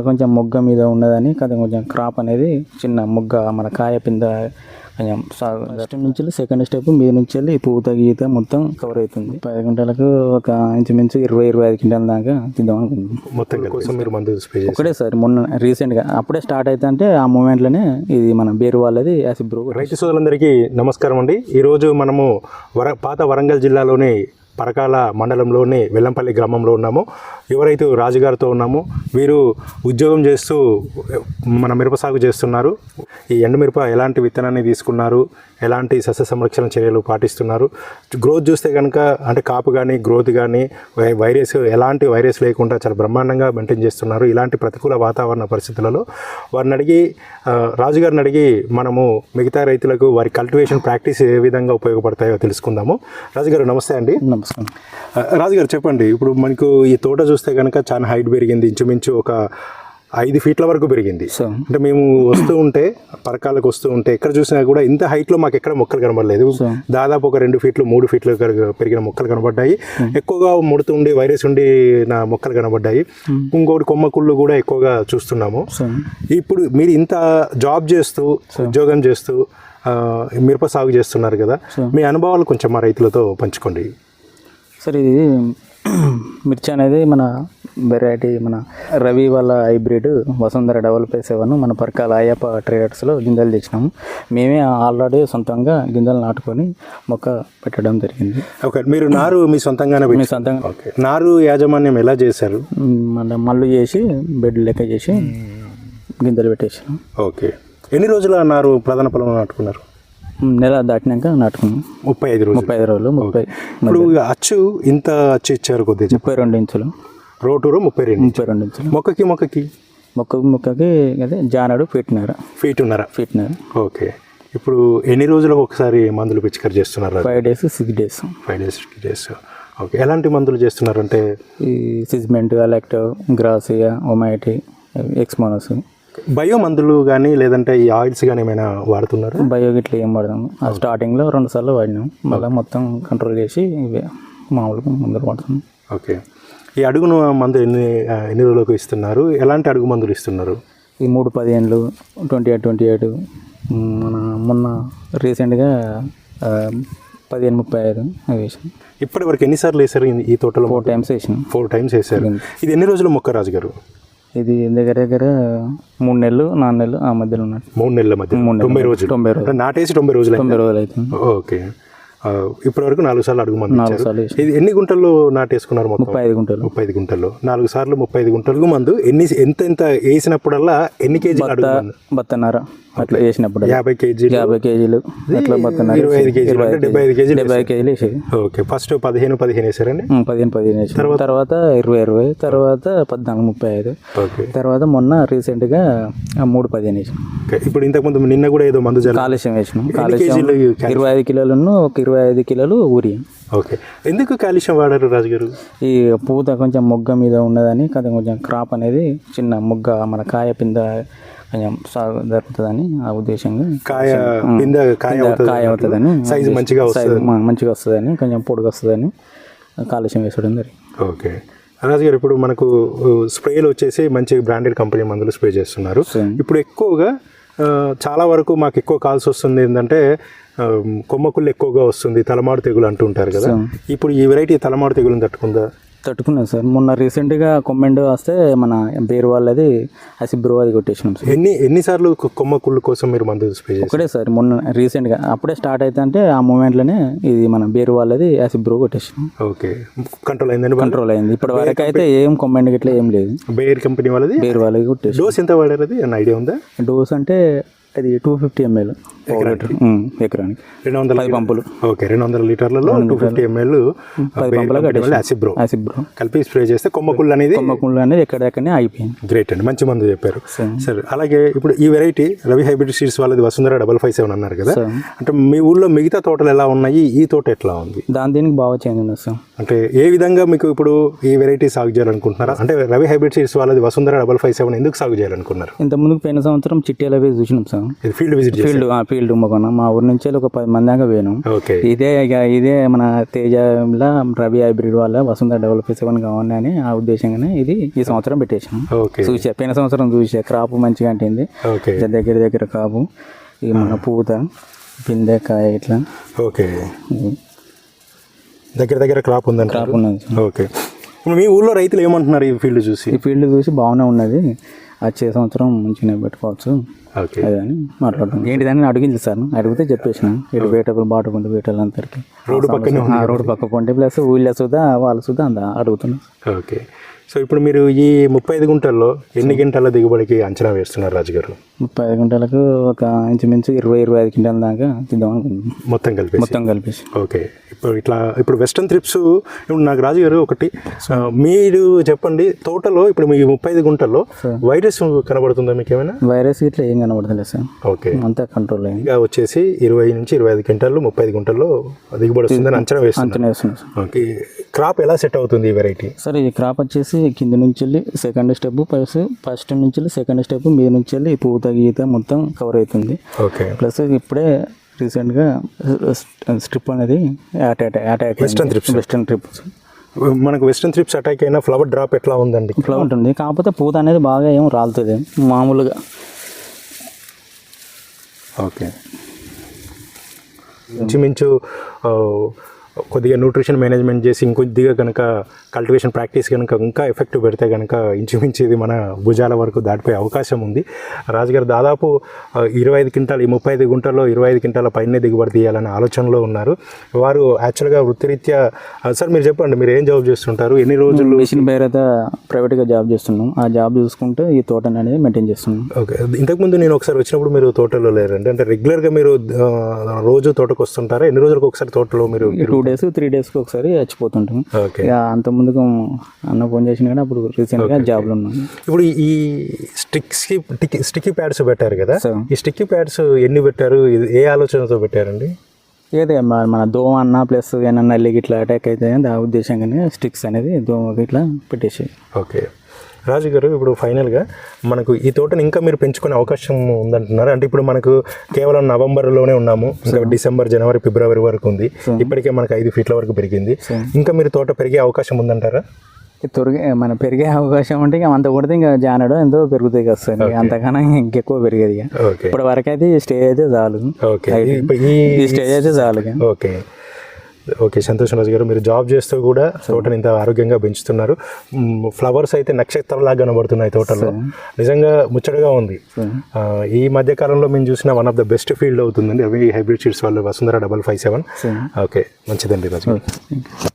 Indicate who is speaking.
Speaker 1: కొంచెం మొగ్గ మీద ఉన్నదని కొంచెం క్రాప్ అనేది చిన్న మొగ్గ మన కాయ పింద కొంచెం ఫస్ట్ నుంచి సెకండ్ స్టెప్ మీద నుంచి వెళ్ళి పూత గీత మొత్తం కవర్ అవుతుంది. 10 గంటలకు ఒక ఇంచుమించు 20-25 క్వింటాల దాకా తిద్దాం అనుకుంటున్నాం.
Speaker 2: మొత్తం కోసం మీరు మందు స్ప్రే
Speaker 1: ఒకటే సార్ మొన్న రీసెంట్గా అప్పుడే స్టార్ట్ అయితే అంటే ఆ మూమెంట్లోనే ఇది మన బేరు వాళ్ళది యాసిడ్ బ్రో.
Speaker 2: రైతు సోదరులందరికీ నమస్కారం అండి. ఈరోజు మనము పాత వరంగల్ జిల్లాలోని పరకాల మండలంలోని వెల్లంపల్లి గ్రామంలో ఉన్నాము. యువరైతు రాజుగారితో ఉన్నాము. వీరు ఉద్యోగం చేస్తూ మన మిరప సాగు చేస్తున్నారు. ఈ ఎండుమిరప ఎలాంటి విత్తనాన్ని తీసుకున్నారు, ఎలాంటి సస్య సంరక్షణ చర్యలు పాటిస్తున్నారు, గ్రోత్ చూస్తే కనుక అంటే కాపు కానీ గ్రోత్ కానీ ఎలాంటి వైరస్ లేకుండా చాలా బ్రహ్మాండంగా మెయింటైన్ చేస్తున్నారు. ఇలాంటి ప్రతికూల వాతావరణ పరిస్థితులలో వారిని అడిగి రాజుగారిని అడిగి మనము మిగతా రైతులకు వారి కల్టివేషన్ ప్రాక్టీస్ ఏ విధంగా ఉపయోగపడతాయో తెలుసుకుందాము. రాజుగారు నమస్తే అండి.
Speaker 1: నమస్కారం.
Speaker 2: రాజుగారు చెప్పండి, ఇప్పుడు మనకు ఈ తోట చూస్తే కనుక చాలా హైట్ పెరిగింది, ఇంచుమించు ఒక 5 ఫీట్ల వరకు పెరిగింది. అంటే మేము వస్తూ ఉంటే పరకాలకు వస్తూ ఉంటే ఎక్కడ చూసినా కూడా ఇంత హైట్లో మాకు ఎక్కడ మొక్కలు కనబడలేదు. దాదాపు ఒక 2 ఫీట్లు 3 ఫీట్లు పెరిగిన మొక్కలు కనబడ్డాయి. ఎక్కువగా ముడుతూ ఉండి వైరస్ ఉండి నా మొక్కలు కనబడ్డాయి. ఇంకొకటి కొమ్మకుళ్ళు కూడా ఎక్కువగా చూస్తున్నాము. ఇప్పుడు మీరు ఇంత జాబ్ చేస్తూ ఉద్యోగం చేస్తూ మిరప సాగు చేస్తున్నారు కదా, మీ అనుభవాలు కొంచెం మా రైతులతో పంచుకోండి.
Speaker 1: సార్ ఇది మిర్చి అనేది మన వెరైటీ మన రవి వాళ్ళ హైబ్రిడ్ వసుంధర 557 మన పరకాల అయ్యప్ప ట్రేడర్స్లో గింజలు తెచ్చినాము. మేమే ఆల్రెడీ సొంతంగా గింజలు నాటుకొని మొక్క పెట్టడం జరిగింది.
Speaker 2: ఓకే, మీరు నారు మీ సొంతంగానే
Speaker 1: మీ సొంతంగా.
Speaker 2: ఓకే, నారు యాజమాన్యం ఎలా చేశారు?
Speaker 1: మళ్ళీ మళ్ళు చేసి బెడ్ లెక్క చేసి గింజలు పెట్టేసాం.
Speaker 2: ఓకే, ఎన్ని రోజుల నారు ప్రధాన పొలంలో నాటుకున్నారు?
Speaker 1: నెల దాటినాక నాటుకున్నాం.
Speaker 2: 35 రోజులు.
Speaker 1: 35 రోజులు. 30
Speaker 2: ఇప్పుడు అచ్చు ఇంత అచ్చు ఇచ్చారు కొద్దిగా?
Speaker 1: 32 ఇంచులు.
Speaker 2: రోటూరు 32
Speaker 1: ఇంచులు. మొక్కకి అదే జానడు ఫీట్న్నర.
Speaker 2: ఓకే, ఇప్పుడు ఎన్ని రోజులకు ఒకసారి మందులు పిచికారి చేస్తున్నారు?
Speaker 1: 5 days 6 days.
Speaker 2: 5 days 6 days. Okay, ఎలాంటి మందులు చేస్తున్నారు? అంటే
Speaker 1: ఈ సిజ్మెంట్, అలెక్టో, గ్రాసియా, ఒమైటీ, ఎక్స్మోనస్.
Speaker 2: బయో మందులు కానీ లేదంటే ఈ ఆయిల్స్ కానీ ఏమైనా వాడుతున్నారు?
Speaker 1: బయో గిట్ల ఏం వాడదాము. స్టార్టింగ్లో 2 సార్లు వాడినాం, మళ్ళీ మొత్తం కంట్రోల్ చేసి ఇవే మామూలుగా మందులు వాడుతున్నాం.
Speaker 2: ఓకే, ఈ అడుగును మందు ఎన్ని రోజులకు ఇస్తున్నారు? ఎలాంటి అడుగు మందులు ఇస్తున్నారు?
Speaker 1: ఈ 3-15, 28 మన మొన్న రీసెంట్గా 15-35 అవి వేసాం.
Speaker 2: ఇప్పటి వరకు ఎన్నిసార్లు వేసారు ఈ తోటలో?
Speaker 1: 4 times వేసాం.
Speaker 2: 4 times వేసారు. ఇది ఎన్ని రోజుల మొక్క రాజుగారు?
Speaker 1: ఇది దగ్గర 3 నెలలు 4 నెలలు ఆ మధ్యలో ఉన్నట్టు.
Speaker 2: 3 నెలల మధ్య 90 రోజులు. నాటేసి 90 రోజులు
Speaker 1: అవుతుంది.
Speaker 2: ఓకే, ఇప్పటి వరకు 4 సార్లు అడుగు మందు ఇచ్చారు. ఇది ఎన్ని గుంటల్లో నాటేసుకున్నారు?
Speaker 1: 35 గుంటలు.
Speaker 2: 35 గుంటల్లో 4 సార్లు 35 గుంటలకు మందు. ఎంత వేసినప్పుడల్లా ఎన్ని కేజీలు అడుగు?
Speaker 1: బత్తన్నర అట్లా వేసినప్పుడు
Speaker 2: 50 కేజీలు
Speaker 1: అట్లా బత్తన్నర
Speaker 2: 25 కేజీలు అంటే 75 కేజీలు.
Speaker 1: 75 కేజీలు వేసేది.
Speaker 2: ఓకే, ఫస్ట్ 15 వేసారండి.
Speaker 1: 15 వేసారు. తర్వాత 20, తర్వాత 14-35.
Speaker 2: ఓకే,
Speaker 1: తర్వాత మొన్న రీసెంట్గా 3-15 వేసాం.
Speaker 2: ఇప్పుడు ఇంతకుముందు నిన్న కూడా ఏదో మందు
Speaker 1: కాలుష్యం వేసినాం. 25 కిలోలను ఒక 25 కిలోలు ఊరియా.
Speaker 2: ఓకే, ఎందుకు కాలుష్యం వాడారు రాజుగారు?
Speaker 1: ఈ పూత కొంచెం మొగ్గ మీద ఉన్నదని కొంచెం క్రాప్ అనేది చిన్న మొగ్గ మన కాయ పింద కొంచెం సాగు జరుగుతుందని ఆ ఉద్దేశంగా కాయ అవుతుందని
Speaker 2: సైజు మంచిగా
Speaker 1: వస్తుందని కొంచెం పొడుగు వస్తుందని కాలుష్యం వేసడం జరిగింది.
Speaker 2: ఓకే రాజుగారు, ఇప్పుడు మనకు స్ప్రేలు వచ్చేసి మంచి బ్రాండెడ్ కంపెనీ మందులు స్ప్రే చేస్తున్నారు. ఇప్పుడు ఎక్కువగా చాలా వరకు మాకు ఎక్కువ కాల్స్ వస్తుంది ఏంటంటే కొమ్మకుళ్ళు ఎక్కువగా వస్తుంది, తలమాడు తెగులు అంటుంటారు కదా. ఇప్పుడు ఈ వెరైటీ తలమాడు తెగులను
Speaker 1: తట్టుకున్నాం సార్. మొన్న రీసెంట్గా కొమ్మెండు వస్తే మన బేరు వాళ్ళది అసిబ్రో అది కొట్టేసినాం సార్.
Speaker 2: ఎన్నిసార్లు కొమ్మకుళ్ళు కోసం మీరు మందు స్ప్రే చేశారు?
Speaker 1: ఒకటే సార్, మొన్న రీసెంట్గా అప్పుడే స్టార్ట్ అయితే అంటే ఆ మూమెంట్లోనే ఇది మన బేరు వాళ్ళది అసిబ్రో కొట్టేసినాం.
Speaker 2: ఓకే, కంట్రోల్ అయిందండి?
Speaker 1: కంట్రోల్ అయింది. ఇప్పటి వరకు అయితే ఏం కొమ్మెండు గిట్లా ఏం లేదు.
Speaker 2: బేర్ కంపెనీ వాళ్ళది బేరు వాళ్ళది కొట్టేసి. డోస్ ఎంత వాడారు అది ఐడియా ఉందా?
Speaker 1: డోస్ అంటే అది 250 ml ఎకరానికి 210 పంపులు.
Speaker 2: ఓకే, 200 లీటర్లలో 250 ml అసిబ్రో కలిపి స్ప్రే చేస్తే కొమ్మకుళ్ళు అనేది
Speaker 1: ఎక్కడెక్కడనే అయిపోయింది.
Speaker 2: గ్రేట్ అండి, మంచి మందు చెప్పారు. సరే, అలాగే ఇప్పుడు ఈ వెరైటీ రవి హైబ్రిడ్ సీడ్స్ వాళ్ళది వసుంధర 557 అన్నారు కదా, అంటే మీ ఊళ్ళో మిగతా తోటలు ఎలా ఉన్నాయి, ఈ తోట ఎట్లా ఉంది?
Speaker 1: దీనికి బాగా చేంజ్ ఉంది సార్.
Speaker 2: అంటే ఏ విధంగా మీకు ఇప్పుడు ఈ వెరైటీ సాగు చేయాలనుకుంటున్నారా? అంటే రవి హైబ్రిడ్ సీడ్స్ వాళ్ళది వసుంధర 557 ఎందుకు సాగు చేయాలనుకున్నారు?
Speaker 1: ఇంతకుముందు పోయిన సంవత్సరం చిట్టేలవే చూసినాం సార్. సార్.
Speaker 2: ఇది ఫీల్డ్ విజిట్
Speaker 1: ఫీల్డ్ కుంభకోణం మా ఊరి నుంచి ఒక 10 మంది దాకా పోయినాం.
Speaker 2: ఓకే.
Speaker 1: ఇదే మన తేజలో రవి హైబ్రిడ్ వల్ల వసుంధర డెవలప్ చేసేవని కావాలి అని ఆ ఉద్దేశంగానే ఇది ఈ సంవత్సరం పెట్టేసాం.
Speaker 2: ఓకే.
Speaker 1: చూసా పోయిన సంవత్సరం చూసా క్రాప్ మంచిగా అంటింది.
Speaker 2: ఓకే.
Speaker 1: దగ్గర క్రాపు ఈ మన పూత పిందె కాయ ఇట్లా.
Speaker 2: ఓకే. దగ్గర క్రాప్ ఉందండి.
Speaker 1: క్రాప్ ఉన్నది.
Speaker 2: ఓకే. ఇప్పుడు మీ ఊళ్ళో రైతులు ఏమంటున్నారు ఈ ఫీల్డ్ చూసి?
Speaker 1: ఈ ఫీల్డ్ చూసి బాగానే ఉన్నది, వచ్చే సంవత్సరం మంచిగా పెట్టుకోవచ్చు
Speaker 2: ఓకే.
Speaker 1: అదే అని మాట్లాడుతున్నాం. ఏంటిదని అడిగింది సార్, అడిగితే చెప్పేసిన ఇటు వేటకులు బాటకుంటే వేటలందరికీ
Speaker 2: రోడ్డు పక్కనే
Speaker 1: రోడ్డు పక్క కొంటే ప్లస్ ఊళ్ళో సుధా వాళ్ళు సుధా అంత అడుగుతున్నాం.
Speaker 2: ఓకే. సో ఇప్పుడు మీరు ఈ 35 గుంటల్లో ఎన్ని గంటల దిగుబడికి అంచనా వేస్తున్నారు రాజుగారు?
Speaker 1: 35 గుంటలకు ఒక ఇంచుమించు 20-25 క్వింటాల దాకా తిద్దాం అనుకుంటున్నాం మొత్తం కలిపేసి.
Speaker 2: ఓకే. ఇప్పుడు వెస్టర్న్ ట్రిప్స్ ఇప్పుడు నాకు రాజుగారు ఒకటి మీరు చెప్పండి, తోటలో ఇప్పుడు మీ 35 గుంటల్లో వైరస్ కనబడుతుందా మీకు ఏమైనా?
Speaker 1: వైరస్ ఇట్లా ఏం కనబడతలేదు సార్. ఓకే. అంతా కంట్రోల్ అయింది.
Speaker 2: ఇంకా వచ్చేసి 20 నుంచి 25 క్వింటాలు 35 గుంటల్లో దిగుబడి వస్తుందని అంచనా వేస్తున్నాం. ఓకే. క్రాప్ ఎలా సెట్ అవుతుంది ఈ వెరైటీ?
Speaker 1: సార్ ఈ క్రాప్ వచ్చేసి కింద నుంచి వెళ్ళి సెకండ్ స్టెప్ ప్లస్ ఫస్ట్ నుంచి వెళ్ళి సెకండ్ స్టెప్ మీద నుంచి వెళ్ళి పూత గీత మొత్తం కవర్ అవుతుంది.
Speaker 2: ఓకే.
Speaker 1: ప్లస్ ఇప్పుడే రీసెంట్గా స్ట్రిప్ అనేది అటాక్ వెస్టర్న్ ట్రిప్స్
Speaker 2: మనకు వెస్టర్న్ ట్రిప్స్ అటాక్ అయినా ఫ్లవర్ డ్రాప్ ఎట్లా ఉందండి?
Speaker 1: ఫ్లవర్ ఉంటుంది, కాకపోతే పూత అనేది బాగా ఏం రాలుతుంది మామూలుగా.
Speaker 2: ఓకే. ఇంచుమించు కొద్దిగా న్యూట్రిషన్ మేనేజ్మెంట్ చేసి ఇంకొద్దిగా కనుక కల్టివేషన్ ప్రాక్టీస్ కనుక ఇంకా ఎఫెక్టివ్ పెడితే కనుక ఇంచుమించు ఇది మన భుజాల వరకు దాటిపోయే అవకాశం ఉంది. రాజుగారు దాదాపు 25 క్వింటాలు ఈ 35 గుంటల్లో 25 క్వింటాల పైనే దిగుబడి తీయాలనే ఆలోచనలో ఉన్నారు. వారు యాక్చువల్గా వృత్తిరీత్యా సార్ మీరు చెప్పండి, మీరు ఏం జాబ్ చేస్తుంటారు? ఎన్ని రోజులు?
Speaker 1: మిషన్ పేరైతే ప్రైవేట్గా జాబ్ చేస్తున్నాం. ఆ జాబ్ చూసుకుంటూ ఈ తోటని అనేది మెయింటైన్ చేస్తున్నాం.
Speaker 2: ఓకే. ఇంతకుముందు నేను ఒకసారి వచ్చినప్పుడు మీరు తోటలో లేరండి, అంటే రెగ్యులర్గా మీరు రోజు తోటకు వస్తుంటారా? ఎన్ని రోజులకు ఒకసారి తోటలో మీరు?
Speaker 1: 2 days 3 daysకి ఒకసారి చచ్చిపోతుంటాం.
Speaker 2: ఓకే.
Speaker 1: అంత ముందుకు అన్న ఫోన్ చేసిన కానీ అప్పుడు రీసెంట్గా జాబ్లో ఉన్నాం.
Speaker 2: ఇప్పుడు ఈ స్టిక్కీ ప్యాడ్స్ పెట్టారు కదా, ఈ స్టిక్కీ ప్యాడ్స్ ఎన్ని పెట్టారు? ఏ ఆలోచనతో పెట్టారండి?
Speaker 1: ఏదే మన దోమ అన్న ప్లస్ ఏమన్నా నల్లికి ఇట్లా అటాక్ అయితే ఆ ఉద్దేశంగానే స్టిక్స్ అనేది దోమకి ఇట్లా పెట్టేసి.
Speaker 2: ఓకే. రాజు గారు, ఇప్పుడు ఫైనల్గా మనకు ఈ తోటను ఇంకా మీరు పెంచుకునే అవకాశం ఉందంటున్నారు. అంటే ఇప్పుడు మనకు కేవలం నవంబర్లోనే ఉన్నాము, ఇంకా డిసెంబర్, జనవరి, ఫిబ్రవరి వరకు ఉంది. ఇప్పటికే మనకు 5 ఫీట్ల వరకు పెరిగింది. ఇంకా మీరు తోట పెరిగే అవకాశం ఉందంటారా?
Speaker 1: పెరిగే అవకాశం అంటే ఇంకా అంత కొడితే ఇంకా జానడం ఎంతో పెరుగుతాయి కదా సార్, అంతకన్నా ఇంకెక్కువ పెరిగేది. ఇప్పటి వరకు అయితే ఈ స్టేజ్ అయితే చాలు. ఈ స్టేజ్ అయితే చాలు.
Speaker 2: ఓకే. ఓకే. సంతోషం రాజు గారు, మీరు జాబ్ చేస్తూ కూడా తోటని ఇంత ఆరోగ్యంగా పెంచుతున్నారు. ఫ్లవర్స్ అయితే నక్షత్రంలాగా కనబడుతున్నాయి తోటలో, నిజంగా ముచ్చటగా ఉంది. ఈ మధ్య కాలంలో మేము చూసిన one of the best field అవుతుందండి అవి హైబ్రిడ్ సీడ్స్ వాళ్ళు వసుంధర 557. ఓకే, మంచిదండి రాజు గారు.